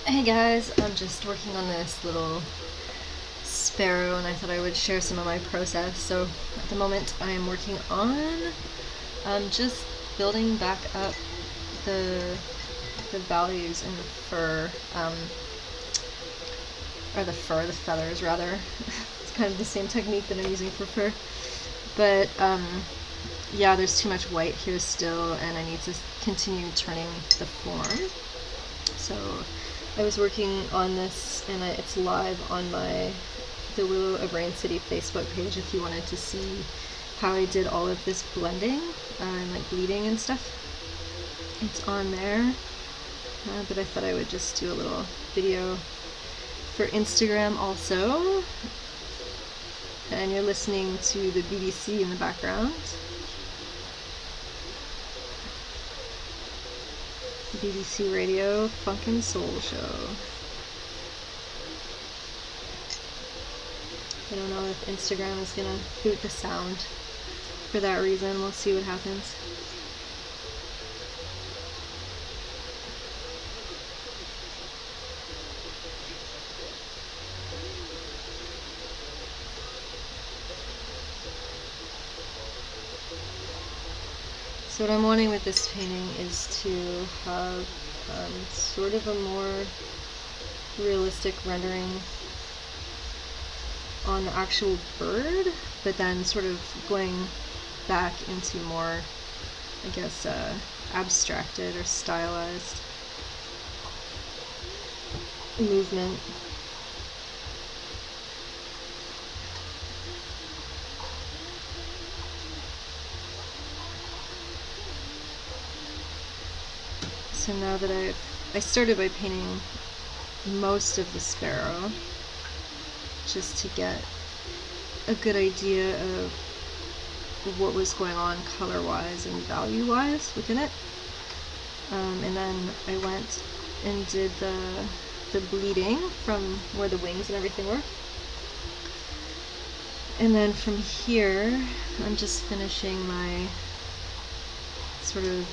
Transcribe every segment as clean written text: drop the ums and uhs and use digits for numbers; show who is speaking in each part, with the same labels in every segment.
Speaker 1: Hey guys, I'm just working on this little sparrow and I thought I would share some of my process. So at the moment I am working on just building back up the values in the fur, the feathers rather. It's kind of the same technique that I'm using for fur. But yeah, there's too much white here still and I need to continue turning the form. So I was working on this and it's live on the Willow of Rain City Facebook page if you wanted to see how I did all of this blending and like bleeding and stuff. It's on there, but I thought I would just do a little video for Instagram also. And you're listening to the BBC in the background. BBC Radio Funk and Soul Show. I don't know if Instagram is gonna boot the sound for that reason. We'll see what happens. So what I'm wanting with this painting is to have sort of a more realistic rendering on the actual bird, but then sort of going back into more, I guess, abstracted or stylized movement. So now that I started by painting most of the sparrow, just to get a good idea of what was going on color-wise and value-wise within it. And then I went and did the bleeding from where the wings and everything were. And then from here, I'm just finishing my sort of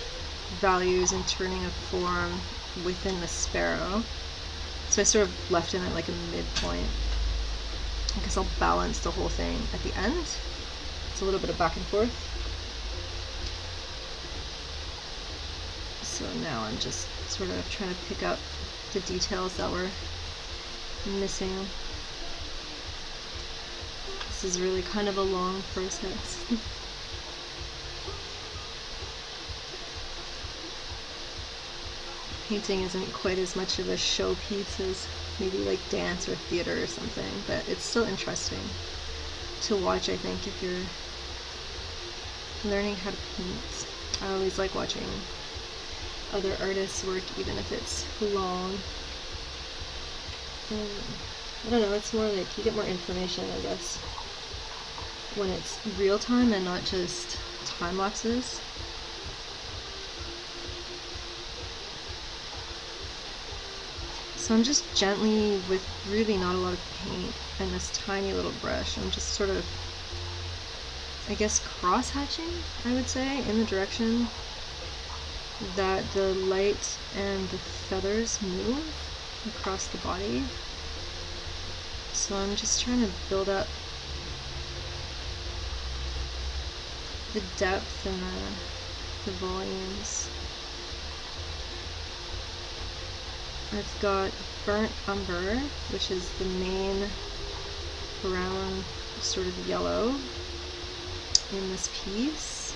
Speaker 1: values and turning a form within the sparrow. So I sort of left him at like a midpoint because I'll balance the whole thing at the end. It's a little bit of back and forth. So now I'm just sort of trying to pick up the details that were missing. This is really kind of a long process. Painting isn't quite as much of a showpiece as maybe like dance or theater or something, but it's still interesting to watch, I think, if you're learning how to paint. I always like watching other artists work, even if it's long. I don't know, it's more like you get more information, I guess, when it's real time and not just time lapses. So I'm just gently, with really not a lot of paint and this tiny little brush, I'm just sort of, I guess, cross-hatching, I would say, in the direction that the light and the feathers move across the body. So I'm just trying to build up the depth and the volumes. I've got burnt umber, which is the main brown sort of yellow in this piece,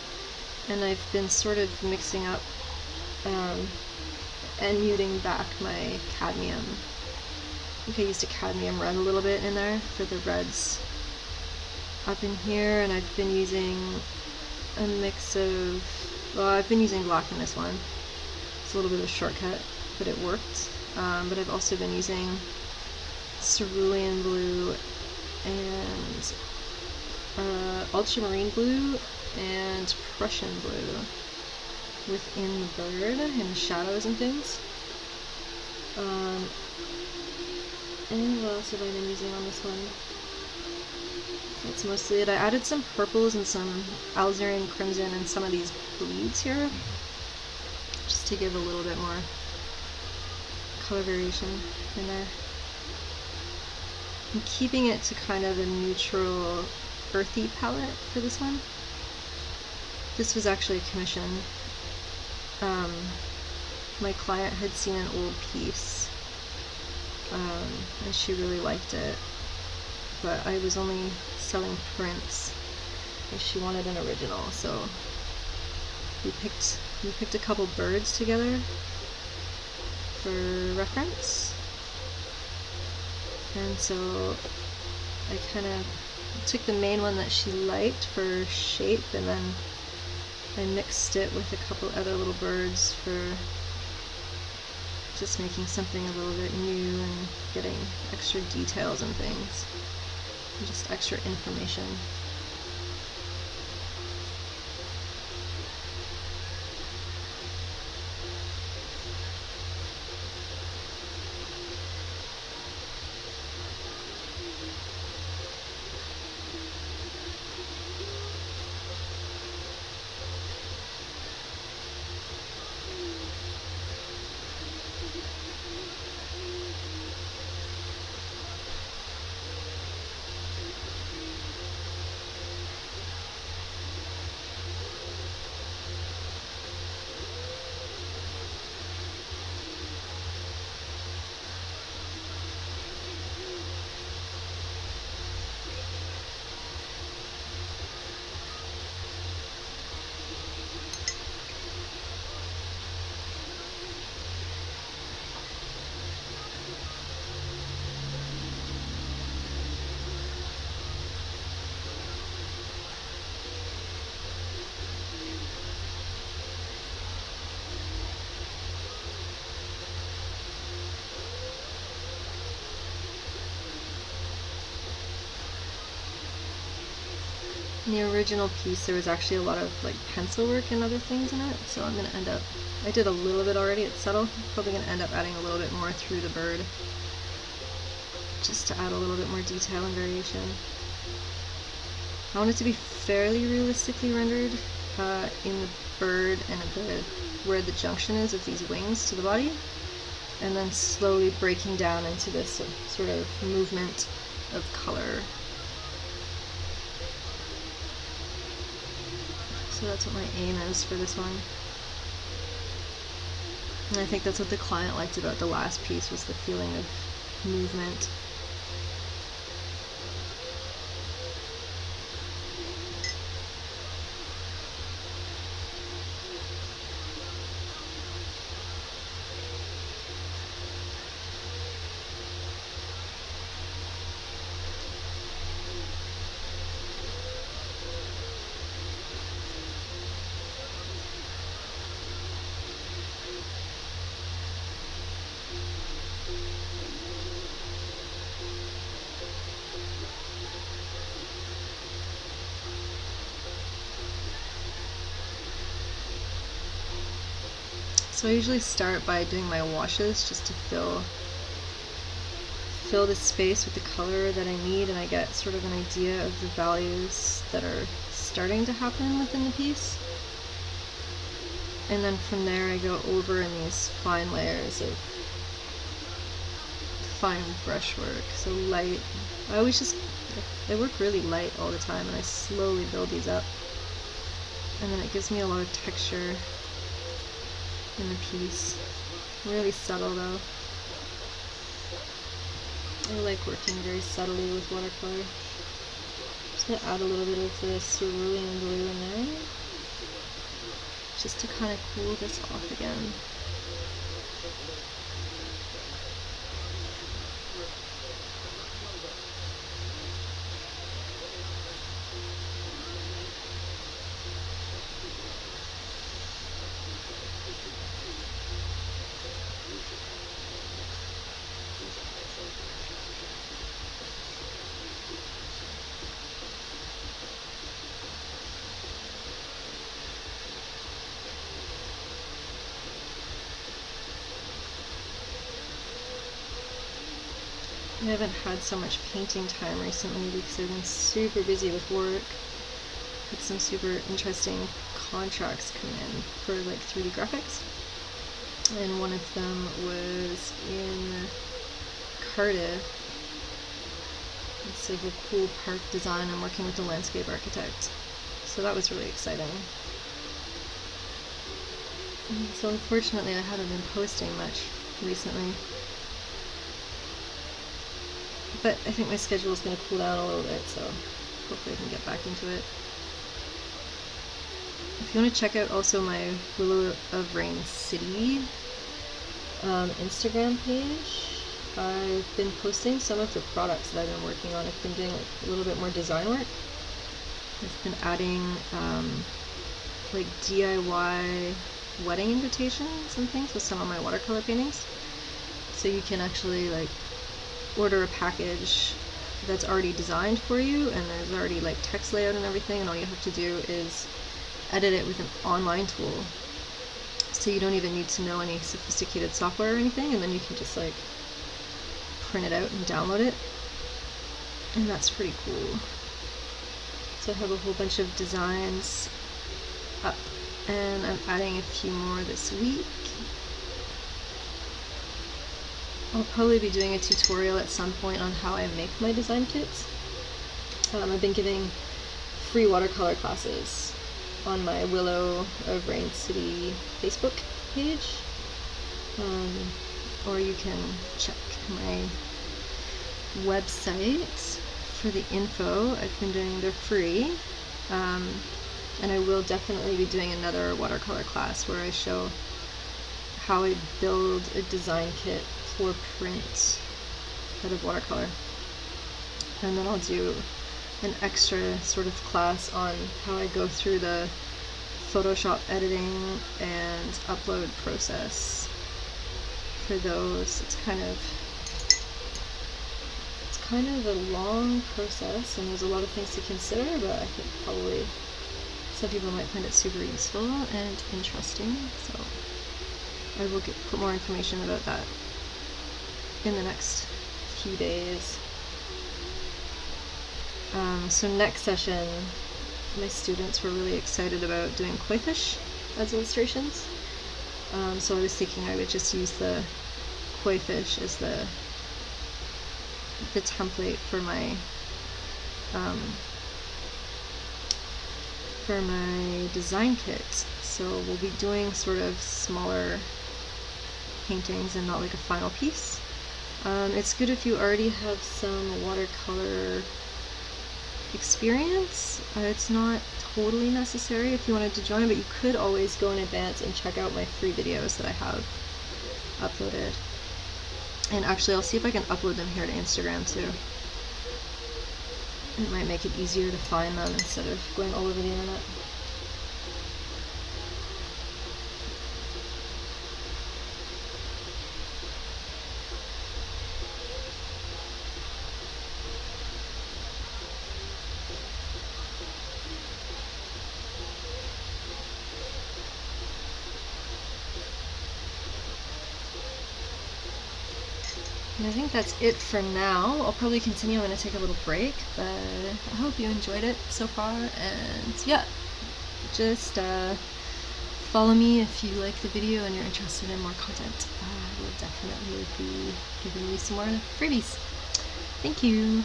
Speaker 1: and I've been sort of mixing up and muting back my cadmium. I think I used a cadmium red a little bit in there for the reds up in here, and I've been using a mix of, well, I've been using black in this one. It's a little bit of a shortcut, but it worked. But I've also been using cerulean blue and ultramarine blue and Prussian blue within the bird and the shadows and things. And what else have I been using on this one? That's mostly it. I added some purples and some alizarin crimson and some of these bleeds here, just to give a little bit more color variation in there. I'm keeping it to kind of a neutral, earthy palette for this one. This was actually a commission. My client had seen an old piece, and she really liked it, but I was only selling prints, and she wanted an original, so we picked a couple birds together for reference. And so I kind of took the main one that she liked for shape, and then I mixed it with a couple other little birds for just making something a little bit new and getting extra details and things, and just extra information. In the original piece there was actually a lot of like pencil work and other things in it, so I'm going to end up, I did a little bit already, it's subtle, probably going to end up adding a little bit more through the bird, just to add a little bit more detail and variation. I want it to be fairly realistically rendered in the bird and where the junction is of these wings to the body, and then slowly breaking down into this sort of movement of color. So that's what my aim is for this one. And I think that's what the client liked about the last piece, was the feeling of movement. So I usually start by doing my washes just to fill the space with the color that I need, and I get sort of an idea of the values that are starting to happen within the piece. And then from there I go over in these fine layers of fine brushwork. So light, I work really light all the time, and I slowly build these up. And then it gives me a lot of texture in the piece. Really subtle though. I like working very subtly with watercolor. Just gonna add a little bit of the cerulean blue in there, just to kind of cool this off again. I haven't had so much painting time recently because I've been super busy with work. Had some super interesting contracts come in for like 3D graphics. and one of them was in Cardiff. It's like a cool park design. I'm working with a landscape architect, so that was really exciting. And so unfortunately I haven't been posting much recently, but I think my schedule is going to cool down a little bit, so hopefully I can get back into it. If you want to check out also my Willow of Rain City Instagram page, I've been posting some of the products that I've been working on. I've been doing like a little bit more design work. I've been adding like DIY wedding invitations and things with some of my watercolor paintings. So you can actually like order a package that's already designed for you, and there's already like text layout and everything, and all you have to do is edit it with an online tool. So you don't even need to know any sophisticated software or anything, and then you can just like print it out and download it, and that's pretty cool. So I have a whole bunch of designs up, and I'm adding a few more this week. I'll probably be doing a tutorial at some point on how I make my design kits. I've been giving free watercolor classes on my Willow of Rain City Facebook page, or you can check my website for the info. I've been doing, they're free, and I will definitely be doing another watercolor class where I show how I build a design kit for print out of watercolor, and then I'll do an extra sort of class on how I go through the Photoshop editing and upload process for those. It's kind of a long process, and there's a lot of things to consider, but I think probably some people might find it super useful and interesting, so I will put more information about that in the next few days. So next session, my students were really excited about doing koi fish as illustrations. So I was thinking I would just use the koi fish as the template for my design kit. So we'll be doing sort of smaller paintings and not like a final piece. It's good if you already have some watercolor experience. It's not totally necessary if you wanted to join, but you could always go in advance and check out my free videos that I have uploaded. And actually, I'll see if I can upload them here to Instagram too. It might make it easier to find them instead of going all over the internet. And I think that's it for now. I'll probably continue. I'm going to take a little break, but I hope you enjoyed it so far, and yeah, just follow me if you like the video and you're interested in more content. I will definitely be giving you some more freebies. Thank you!